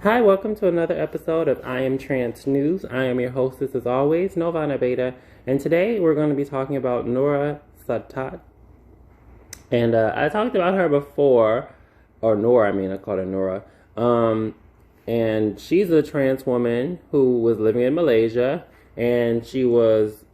Hi, welcome to another episode of I Am Trans News. I am your hostess, as always, Novana Beta, and today we're going to be talking about Nur Sajat. And I talked about her before, or Nora, I called her Nora. And she's a trans woman who was living in Malaysia, and she was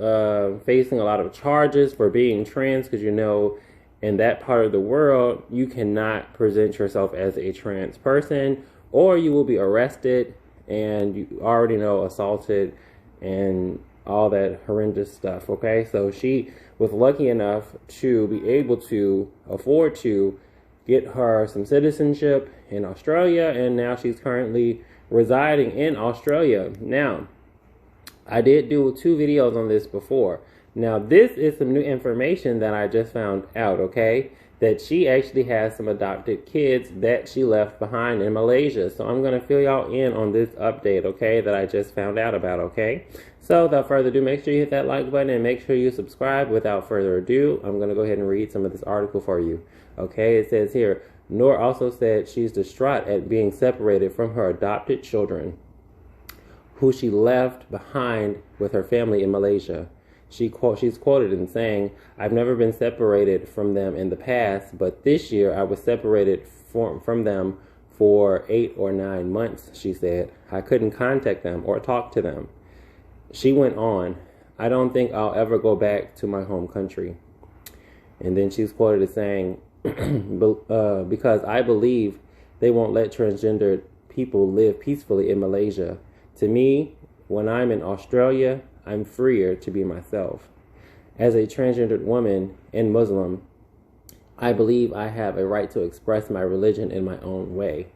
facing a lot of charges for being trans, because in that part of the world, you cannot present yourself as a trans person, or you will be arrested and you already know assaulted and all that horrendous stuff. Okay, so she was lucky enough to be able to afford to get her some citizenship in Australia, and now she's currently residing in Australia. Now, I did do 2 videos on this before. Now, this is some new information that I just found out, okay? That she actually has some adopted kids that she left behind in Malaysia. So I'm going to fill y'all in on this update, okay, that I just found out about, okay? So without further ado, make sure you hit that like button and make sure you subscribe. Without further ado, I'm going to go ahead and read some of this article for you, okay? It says here, Noor also said she's distraught at being separated from her adopted children, who she left behind with her family in Malaysia. She's quoted in saying, "I've never been separated from them in the past, but this year I was separated from them for 8 or 9 months," she said. "I couldn't contact them or talk to them." She went on, "I don't think I'll ever go back to my home country." And then she's quoted as saying, "Because I believe they won't let transgendered people live peacefully in Malaysia. To me, when I'm in Australia, I'm freer to be myself. As a transgendered woman and Muslim, I believe I have a right to express my religion in my own way.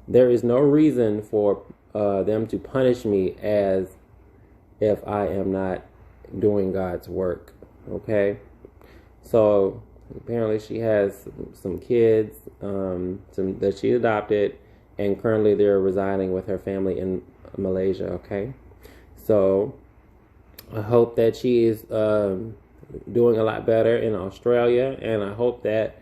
There is no reason for them to punish me as if I am not doing God's work." Okay? So apparently she has some kids that she adopted, and currently they're residing with her family in Malaysia. Okay? So I hope that she is doing a lot better in Australia, and I hope that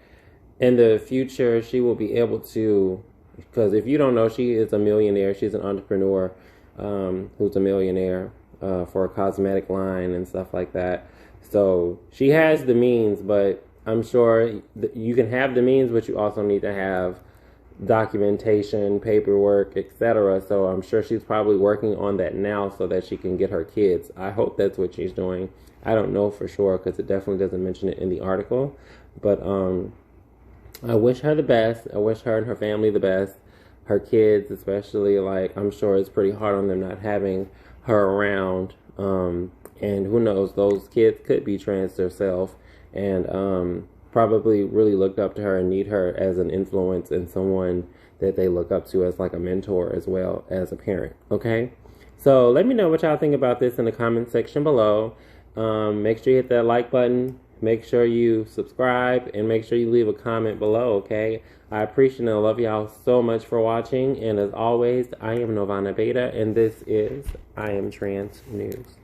in the future she will be able to, because if you don't know, she is a millionaire. She's an entrepreneur who's a millionaire for a cosmetic line and stuff like that. So she has the means, but I'm sure you can have the means, but you also need to have documentation, paperwork, etc. So I'm sure she's probably working on that now so that she can get her kids. I hope that's what she's doing. I don't know for sure because it definitely doesn't mention it in the article. But I wish her the best. I wish her and her family the best. Her kids especially, like, I'm sure it's pretty hard on them not having her around. And who knows, those kids could be trans themselves and probably really looked up to her and need her as an influence and someone that they look up to as like a mentor as well as a parent. Okay, so let me know what y'all think about this in the comment section below. Make sure you hit that like button, make sure you subscribe, and make sure you leave a comment below. Okay, I appreciate and love y'all so much for watching, and as always, I am Novana Beta, and this is I Am Trans News.